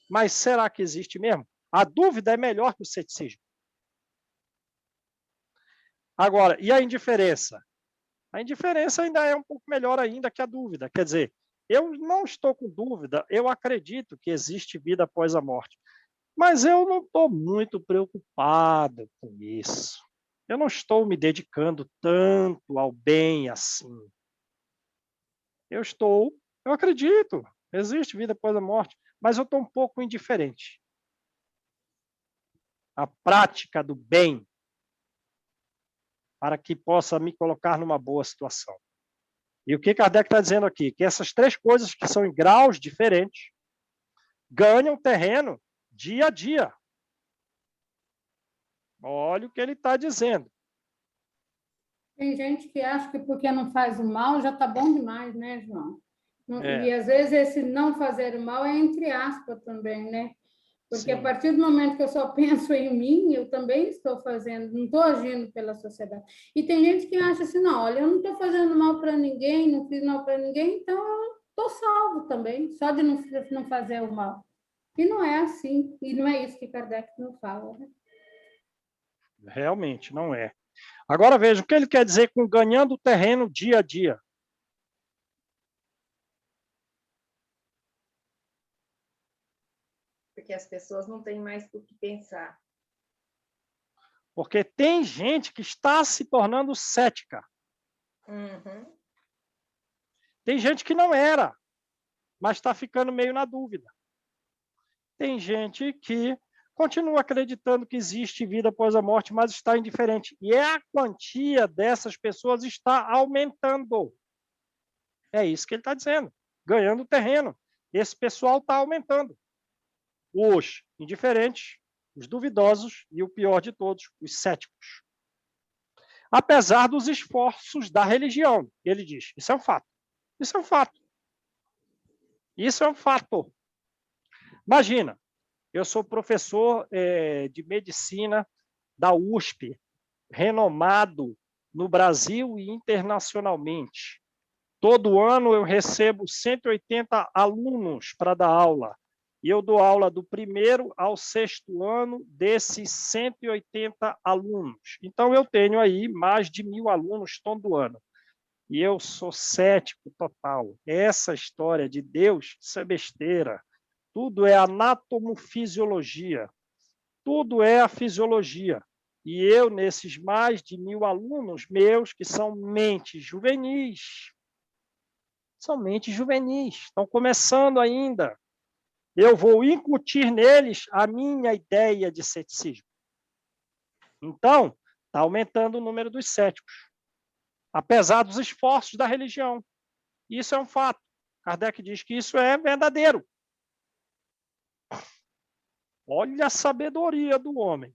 Mas será que existe mesmo? A dúvida é melhor que o ceticismo. Agora, e a indiferença? A indiferença ainda é um pouco melhor ainda que a dúvida. Quer dizer, eu não estou com dúvida, eu acredito que existe vida após a morte. Mas eu não estou muito preocupado com isso. Eu não estou me dedicando tanto ao bem assim. Eu acredito, existe vida após a morte, mas eu estou um pouco indiferente. A prática do bem, para que possa me colocar numa boa situação. E o que Kardec está dizendo aqui? Que essas três coisas que são em graus diferentes ganham terreno dia a dia. Olha o que ele está dizendo. Tem gente que acha que porque não faz o mal já está bom demais, né, João? É. E às vezes esse não fazer o mal é entre aspas também, né? Porque Sim. a partir do momento que eu só penso em mim, eu também estou fazendo, não estou agindo pela sociedade. E tem gente que acha assim, não, olha, eu não estou fazendo mal para ninguém, não fiz mal para ninguém, então eu estou salvo também, só de não fazer o mal. E não é assim, e não é isso que Kardec não fala, né? Realmente, não é. Agora veja, o que ele quer dizer com ganhando terreno dia a dia? Porque as pessoas não têm mais o que pensar. Porque tem gente que está se tornando cética. Uhum. Tem gente que não era, mas está ficando meio na dúvida. Tem gente que continua acreditando que existe vida após a morte, mas está indiferente. E a quantia dessas pessoas está aumentando. É isso que ele está dizendo. Ganhando terreno. Esse pessoal está aumentando. Os indiferentes, os duvidosos e o pior de todos, os céticos. Apesar dos esforços da religião, ele diz. Isso é um fato. Isso é um fato. Isso é um fato. Imagina, eu sou professor de medicina da USP, renomado no Brasil e internacionalmente. Todo ano eu recebo 180 alunos para dar aula. E eu dou aula do 1º ao 6º ano desses 180 alunos. Então, eu tenho aí mais de 1.000 alunos todo ano. E eu sou cético total. Essa história de Deus, isso é besteira. Tudo é anatomofisiologia. Tudo é a fisiologia. E eu, nesses mais de 1.000 alunos meus, que são mentes juvenis, estão começando ainda, eu vou incutir neles a minha ideia de ceticismo. Então, está aumentando o número dos céticos, apesar dos esforços da religião. Isso é um fato. Kardec diz que isso é verdadeiro. Olha a sabedoria do homem.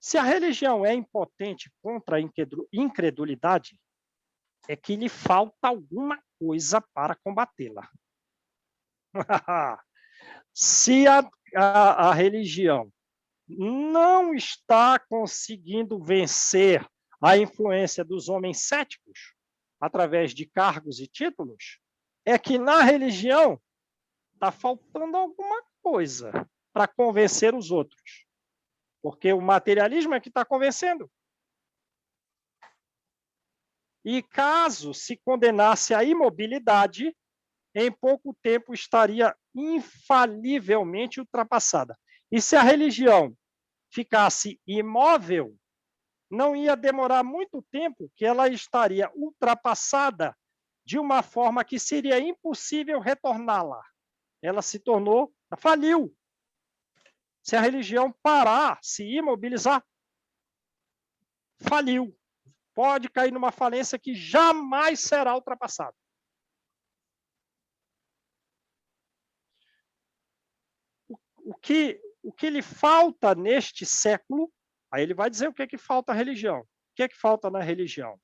Se a religião é impotente contra a incredulidade, é que lhe falta alguma coisa para combatê-la. Se a religião não está conseguindo vencer a influência dos homens céticos através de cargos e títulos, é que na religião está faltando alguma coisa para convencer os outros. Porque o materialismo é que está convencendo. E caso se condenasse à imobilidade, em pouco tempo estaria infalivelmente ultrapassada. E se a religião ficasse imóvel, não ia demorar muito tempo que ela estaria ultrapassada de uma forma que seria impossível retorná-la. Ela se tornou, faliu. Se a religião parar, se imobilizar, faliu. pode cair numa falência que jamais será ultrapassada. O que lhe falta neste século, aí ele vai dizer o que é que falta à religião. O que é que falta na religião?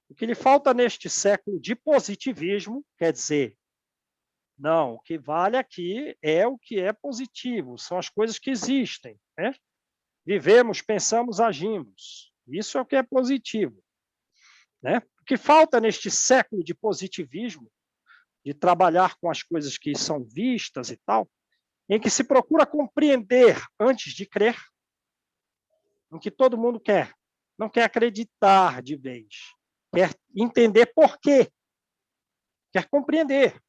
O que lhe falta neste século de positivismo, quer dizer, não, o que vale aqui é o que é positivo, são as coisas que existem, né? Vivemos, pensamos, agimos. Isso é o que é positivo, né? O que falta neste século de positivismo, de trabalhar com as coisas que são vistas e tal, em que se procura compreender antes de crer, em que todo mundo quer, não quer acreditar de vez, quer entender por quê, quer compreender.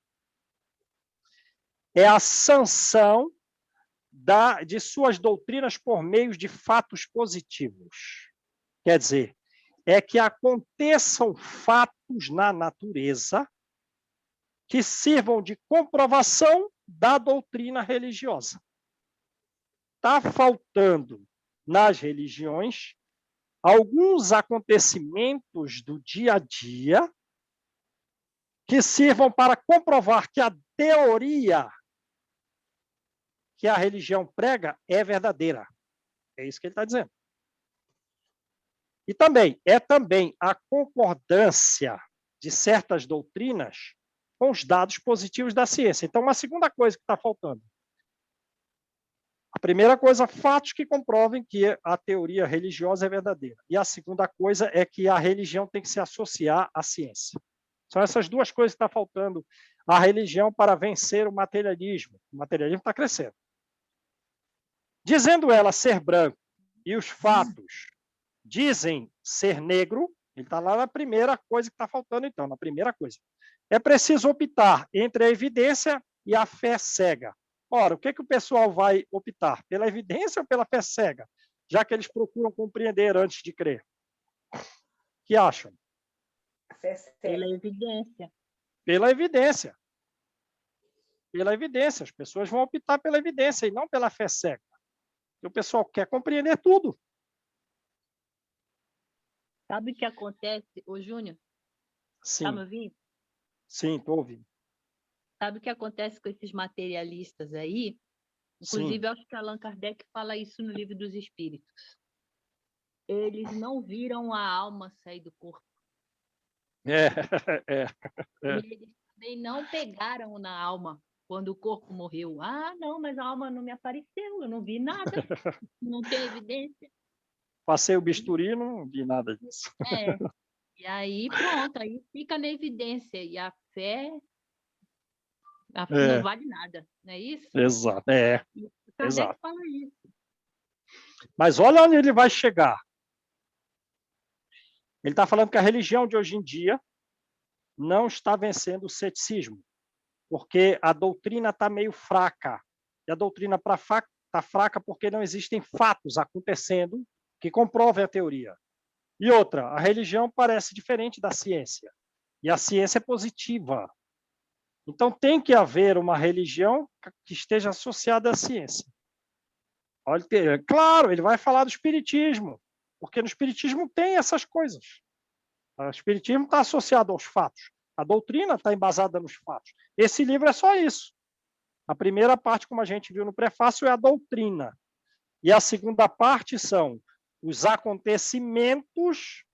É a sanção de suas doutrinas por meio de fatos positivos. Quer dizer, é que aconteçam fatos na natureza que sirvam de comprovação da doutrina religiosa. Está faltando nas religiões alguns acontecimentos do dia a dia que sirvam para comprovar que a teoria que a religião prega é verdadeira. É isso que ele está dizendo. E também, a concordância de certas doutrinas com os dados positivos da ciência. Então, uma segunda coisa que está faltando. A primeira coisa, fatos que comprovem que a teoria religiosa é verdadeira. E a segunda coisa é que a religião tem que se associar à ciência. São essas duas coisas que estão faltando à religião para vencer o materialismo. O materialismo está crescendo. Dizendo ela ser branco e os fatos dizem ser negro, ele está lá na primeira coisa que está faltando, então, na primeira coisa. É preciso optar entre a evidência e a fé cega. Ora, o que o pessoal vai optar? Pela evidência ou pela fé cega? Já que eles procuram compreender antes de crer. O que acham? A fé cega. Pela evidência. Pela evidência. Pela evidência. As pessoas vão optar pela evidência e não pela fé cega. E o pessoal quer compreender tudo. Sabe o que acontece, ô Júnior? Sim. Tá me ouvindo? Sim, estou ouvindo. Sabe o que acontece com esses materialistas aí? Inclusive, acho que Allan Kardec fala isso no Livro dos Espíritos. Eles não viram a alma sair do corpo. É. E eles também não pegaram na alma quando o corpo morreu. Ah, não, mas a alma não me apareceu, eu não vi nada, não tem evidência. Passei o bisturi e não vi nada disso. É. E aí, pronto, aí fica na evidência. E a fé não vale nada, não é isso? Exato, E o Kardec exato. fala isso. Mas olha onde ele vai chegar. Ele está falando que a religião de hoje em dia não está vencendo o ceticismo, porque a doutrina está meio fraca. E a doutrina está fraca porque não existem fatos acontecendo que comprovem a teoria. E outra, a religião parece diferente da ciência. E a ciência é positiva. Então tem que haver uma religião que esteja associada à ciência. Olha, claro, ele vai falar do espiritismo, porque no espiritismo tem essas coisas. O espiritismo está associado aos fatos. A doutrina está embasada nos fatos. Esse livro é só isso. A primeira parte, como a gente viu no prefácio, é a doutrina. E a segunda parte são os acontecimentos,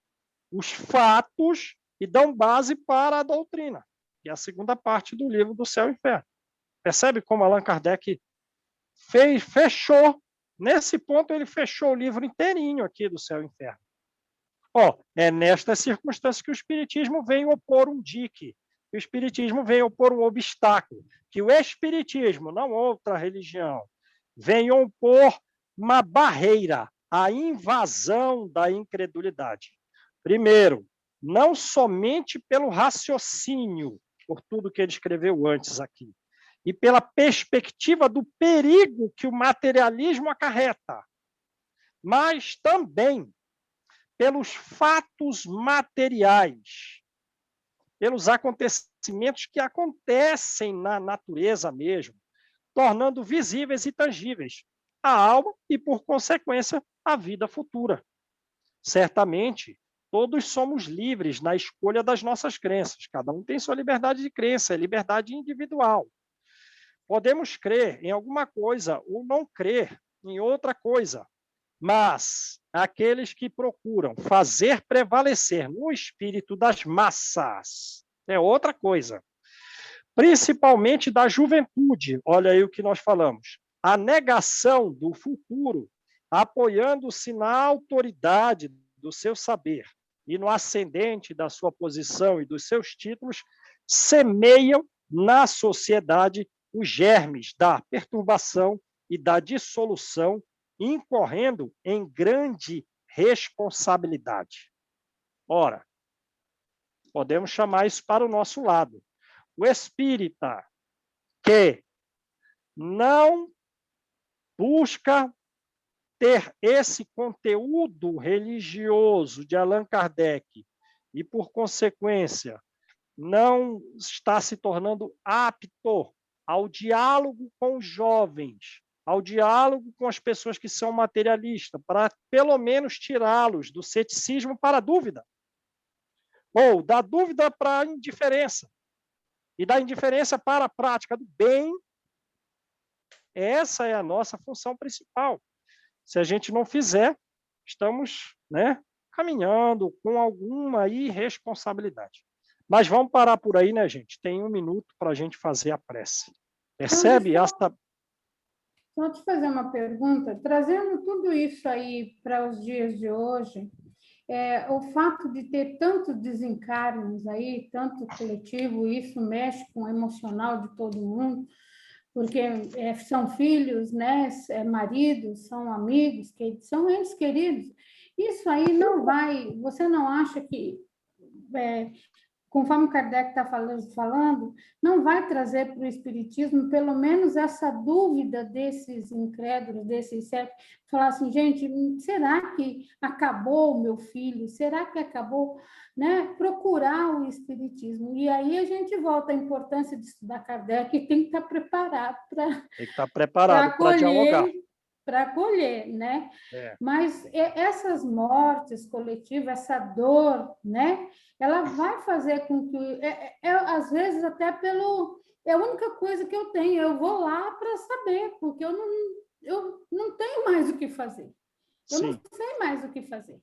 os fatos, e dão base para a doutrina, que é a segunda parte do livro do Céu e Inferno. Percebe como Allan Kardec fechou, nesse ponto ele fechou o livro inteirinho aqui do Céu e Inferno. É nestas circunstâncias que o Espiritismo vem opor um dique, que o Espiritismo vem opor um obstáculo, que o Espiritismo, não outra religião, vem opor uma barreira, a invasão da incredulidade. Primeiro, não somente pelo raciocínio, por tudo que ele escreveu antes aqui, e pela perspectiva do perigo que o materialismo acarreta, mas também pelos fatos materiais, pelos acontecimentos que acontecem na natureza mesmo, tornando visíveis e tangíveis a alma e, por consequência, a vida futura. Certamente, Todos somos livres na escolha das nossas crenças. Cada um tem sua liberdade de crença, é liberdade individual. Podemos crer em alguma coisa ou não crer em outra coisa, mas aqueles que procuram fazer prevalecer no espírito das massas é outra coisa. Principalmente da juventude, olha aí o que nós falamos. A negação do futuro, apoiando-se na autoridade do seu saber e no ascendente da sua posição e dos seus títulos, semeiam na sociedade os germes da perturbação e da dissolução, incorrendo em grande responsabilidade. Ora, podemos chamar isso para o nosso lado. O espírita que não busca ter esse conteúdo religioso de Allan Kardec e, por consequência, não está se tornando apto ao diálogo com os jovens, ao diálogo com as pessoas que são materialistas, para pelo menos tirá-los do ceticismo para a dúvida, ou da dúvida para a indiferença, e da indiferença para a prática do bem. Essa é a nossa função principal. Se a gente não fizer, estamos, caminhando com alguma irresponsabilidade. Mas vamos parar por aí, né, gente? Tem 1 minuto para a gente fazer a prece. Percebe? Só te fazer uma pergunta, trazendo tudo isso aí para os dias de hoje, o fato de ter tantos desencarnes aí, tanto coletivo, isso mexe com o emocional de todo mundo, porque são filhos, né, maridos, são amigos, são entes queridos. Isso aí não vai, você não acha que, conforme Kardec está falando, não vai trazer para o Espiritismo pelo menos essa dúvida desses incrédulos, desses céticos, falar assim, gente, será que acabou o meu filho? Será que acabou? Procurar o Espiritismo. E aí a gente volta à importância de estudar Kardec, e tem que estar preparado para dialogar. Para acolher, né? Mas essas mortes coletivas, essa dor, ela vai fazer com que, às vezes, até é a única coisa que eu tenho, eu vou lá para saber, porque eu não tenho mais o que fazer. Eu não sei mais o que fazer.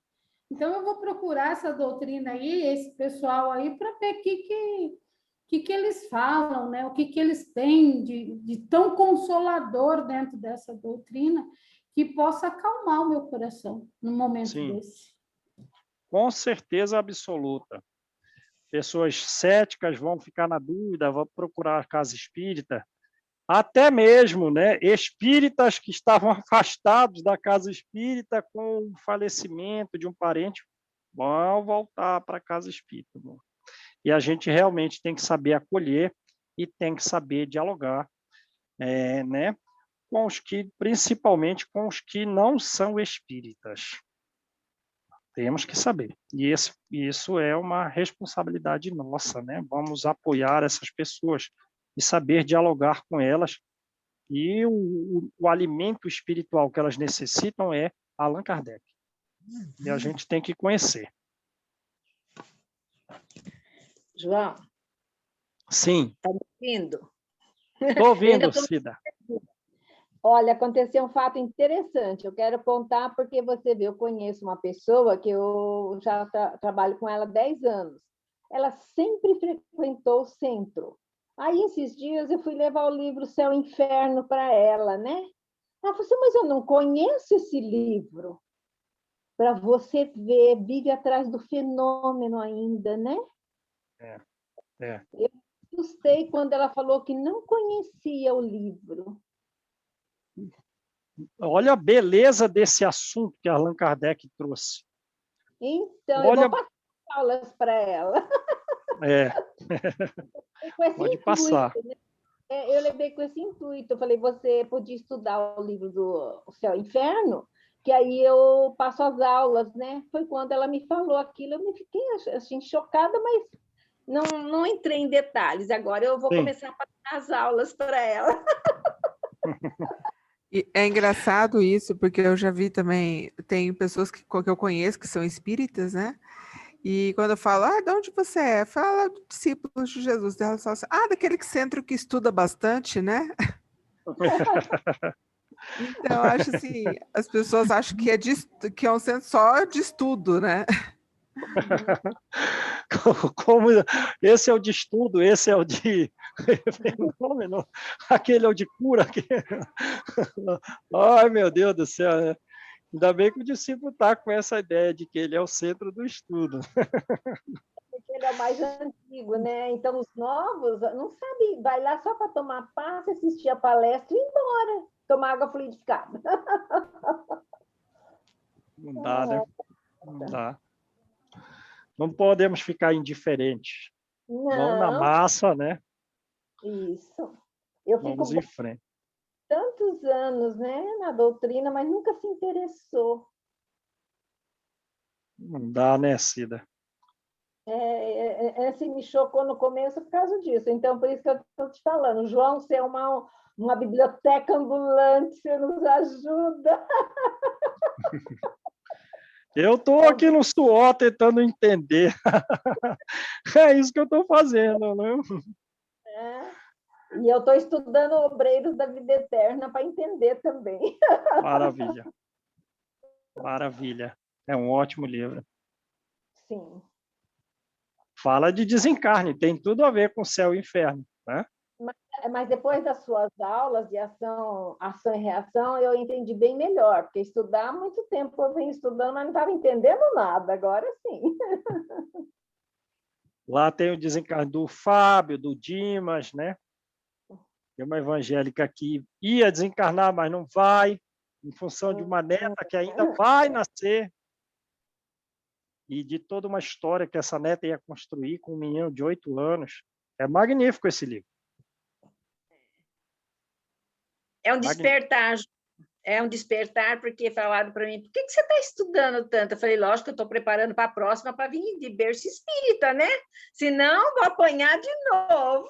Então, eu vou procurar essa doutrina aí, esse pessoal aí, para ver o que eles falam, né? O que eles têm de tão consolador dentro dessa doutrina, que possa acalmar o meu coração num momento desse. Com certeza absoluta. Pessoas céticas vão ficar na dúvida, vão procurar a casa espírita, até mesmo, espíritas que estavam afastados da casa espírita com o falecimento de um parente, vão voltar para a casa espírita. E a gente realmente tem que saber acolher e tem que saber dialogar, com os que, principalmente com os que não são espíritas. Temos que saber. E isso é uma responsabilidade nossa, Vamos apoiar essas pessoas e saber dialogar com elas. E o alimento espiritual que elas necessitam é Allan Kardec. E a gente tem que conhecer. João? Sim. Está me ouvindo? Estou ouvindo, Cida. Olha, aconteceu um fato interessante. Eu quero contar porque você vê, eu conheço uma pessoa que eu já trabalho com ela há 10 anos. Ela sempre frequentou o centro. Aí, esses dias, eu fui levar o livro Céu e Inferno para ela, né? Ela falou assim, mas eu não conheço esse livro. Para você ver, vive atrás do fenômeno ainda, né? Eu assustei quando ela falou que não conhecia o livro. Olha a beleza desse assunto que Allan Kardec trouxe. Então, eu vou passar aulas para ela. Pode passar. Né? Eu levei com esse intuito. Eu falei, você podia estudar o livro do Céu e Inferno, que aí eu passo as aulas, né? Foi quando ela me falou aquilo, eu me fiquei assim, chocada, mas não entrei em detalhes. Agora eu vou começar a passar as aulas para ela. E é engraçado isso, porque eu já vi também, tem pessoas que eu conheço que são espíritas, né? E quando eu falo, de onde você é? Fala discípulos de Jesus. Ela fala assim, daquele centro que estuda bastante, né? Então, eu acho assim, as pessoas acham que é um centro só de estudo, né? Como esse é o de estudo, esse é o de fenômeno, aquele é o de cura. Ai, meu Deus do céu, né? Ainda bem que o discípulo está com essa ideia de que ele é o centro do estudo. Porque ele é o mais antigo, né? Então, os novos não sabem, vai lá só para tomar passe, assistir a palestra e ir embora, tomar água fluidificada. Não dá, né? Não dá. Não podemos ficar indiferentes. Mão na Não, massa, né? isso. Eu fico Vamos em frente. tantos anos, né, na doutrina, mas nunca se interessou. Não dá, né, Cida? Se me chocou no começo por causa disso. Então, por isso que eu estou te falando. João, você é uma biblioteca ambulante, você nos ajuda. Eu estou aqui no suor tentando entender. É isso que eu estou fazendo, né? E eu estou estudando Obreiros da Vida Eterna para entender também. Maravilha. Maravilha. É um ótimo livro. Sim. Fala de desencarne, tem tudo a ver com céu e inferno, né? Mas depois das suas aulas de ação e reação, eu entendi bem melhor, porque estudar há muito tempo eu venho estudando, mas não estava entendendo nada, agora sim. Lá tem o desencarne do Fábio, do Dimas, né? Tem uma evangélica que ia desencarnar, mas não vai, em função de uma neta que ainda vai nascer. E de toda uma história que essa neta ia construir com um menino de 8 anos. É magnífico esse livro. É um despertar, porque falaram para mim, por que você está estudando tanto? Eu falei, lógico, eu estou preparando para a próxima para vir de berço espírita, né? Senão, vou apanhar de novo.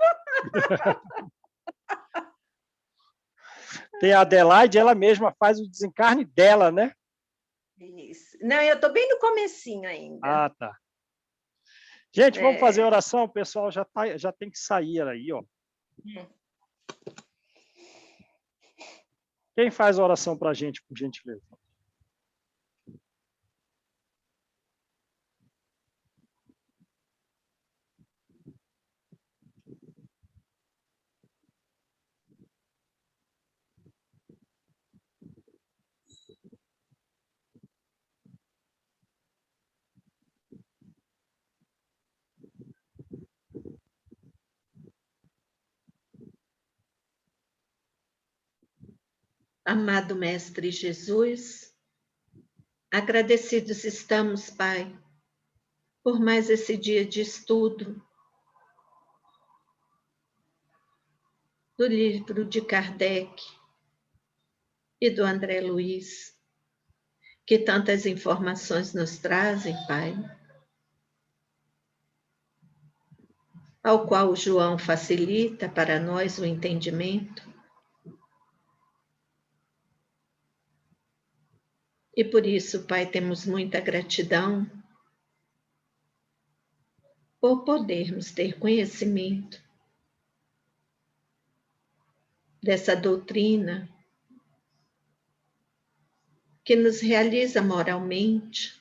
Tem a Adelaide, ela mesma faz o desencarne dela, né? Isso. Não, eu estou bem no comecinho ainda. Ah, tá. Gente, vamos fazer oração? O pessoal já tem que sair aí, ó. Quem faz a oração para a gente, por gentileza? Amado Mestre Jesus, agradecidos estamos, Pai, por mais esse dia de estudo do livro de Kardec e do André Luiz, que tantas informações nos trazem, Pai, ao qual o João facilita para nós o entendimento. E por isso, Pai, temos muita gratidão por podermos ter conhecimento dessa doutrina que nos realiza moralmente,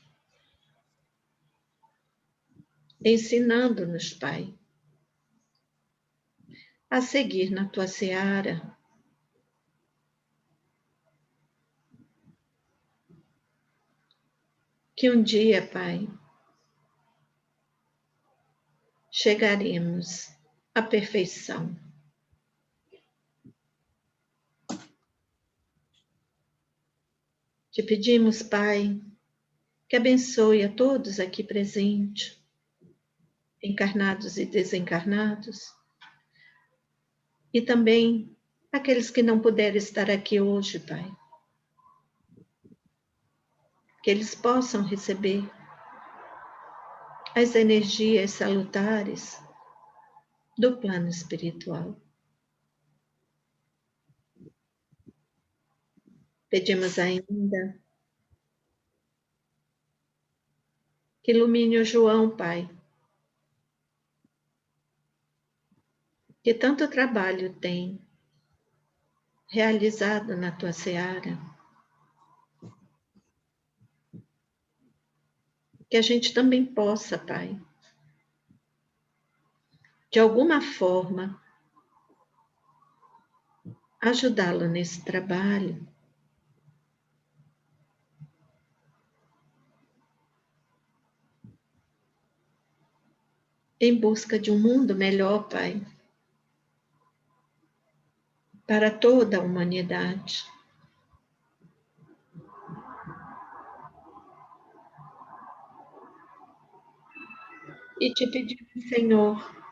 ensinando-nos, Pai, a seguir na tua seara, que um dia, Pai, chegaremos à perfeição. Te pedimos, Pai, que abençoe a todos aqui presentes, encarnados e desencarnados, e também aqueles que não puderam estar aqui hoje, Pai. Que eles possam receber as energias salutares do plano espiritual. Pedimos ainda que ilumine o João, Pai, que tanto trabalho tem realizado na tua seara, que a gente também possa, Pai, de alguma forma, ajudá-lo nesse trabalho, em busca de um mundo melhor, Pai, para toda a humanidade. E te pedimos, Senhor,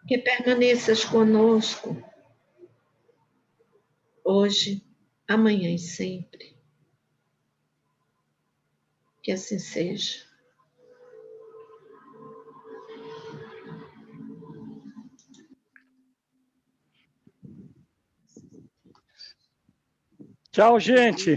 que permaneças conosco, hoje, amanhã e sempre. Que assim seja. Tchau, gente.